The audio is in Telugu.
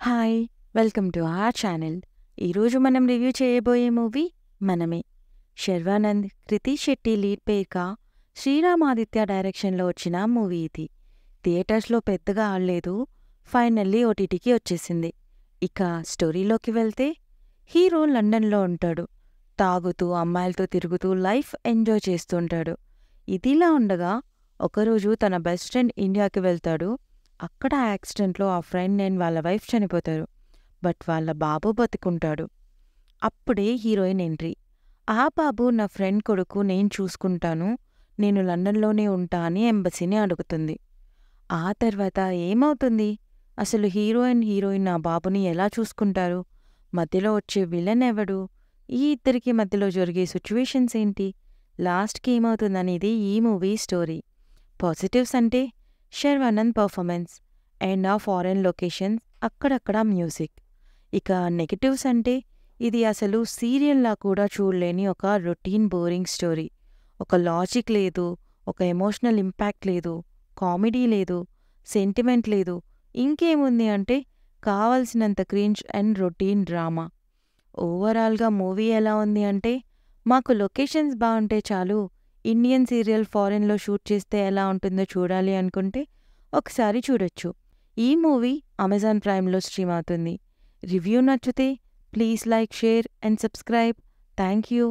Hi! Welcome to our channel. ఈరోజు మనం రివ్యూ చేయబోయే మూవీ 'మనమే'. శర్వానంద్, కృతి శెట్టి లీడ్ పేర్గా శ్రీరామ్ ఆదిత్య డైరెక్షన్లో వచ్చిన మూవీ ఇది. థియేటర్స్లో పెద్దగా ఆడలేదు, ఫైనల్లీ ఓటీటీకి వచ్చేసింది. ఇక స్టోరీలోకి వెళ్తే, హీరో లండన్లో ఉంటాడు. తాగుతూ, అమ్మాయిలతో తిరుగుతూ లైఫ్ ఎంజాయ్ చేస్తుంటాడు. ఇదిలా ఉండగా ఒకరోజు తన బెస్ట్ ఫ్రెండ్ ఇండియాకి వెళ్తాడు. అక్కడ యాక్సిడెంట్లో ఆ ఫ్రెండ్ అండ్ వాళ్ళ వైఫ్ చనిపోతారు. బట్ వాళ్ళ బాబు బతికుంటాడు. అప్పుడే హీరోయిన్ ఎంట్రీ. ఆ బాబు నా ఫ్రెండ్ కొడుకు, నేను చూసుకుంటాను, నేను లండన్లోనే ఉంటా అని ఎంబసీని అడుగుతుంది. ఆ తర్వాత ఏమవుతుంది? అసలు హీరో అండ్ హీరోయిన్ ఆ బాబుని ఎలా చూసుకుంటారు? మధ్యలో వచ్చే విలన్ ఎవడు? ఈ ఇద్దరికి మధ్యలో జరిగే సిచ్యువేషన్స్ ఏంటి? లాస్ట్కి ఏమవుతుందనేది ఈ మూవీ స్టోరీ. పాజిటివ్స్ అంటే శర్వానంద్ పర్ఫార్మెన్స్ అండ్ ఆ ఫారెన్ లొకేషన్స్, అక్కడక్కడ మ్యూజిక్. ఇక నెగటివ్స్ అంటే ఇది అసలు సీరియల్లా కూడా చూడలేని ఒక రొటీన్ బోరింగ్ స్టోరీ. ఒక లాజిక్ లేదు, ఒక ఎమోషనల్ ఇంపాక్ట్ లేదు, కామెడీ లేదు, సెంటిమెంట్ లేదు. ఇంకేముంది అంటే కావలసినంత క్రింజ్ అండ్ రొటీన్ డ్రామా. ఓవరాల్గా మూవీ ఎలా ఉంది అంటే, మాకు లొకేషన్స్ బాగుంటే చాలు, ఇండియన్ సీరియల్ ఫారెన్లో షూట్ చేస్తే ఎలా ఉంటుందో చూడాలి అనుకుంటే ఒకసారి చూడొచ్చు. ఈ మూవీ అమెజాన్ ప్రైమ్లో స్ట్రీమ్ అవుతుంది. రివ్యూ నచ్చితే please like, share and subscribe. Thank you.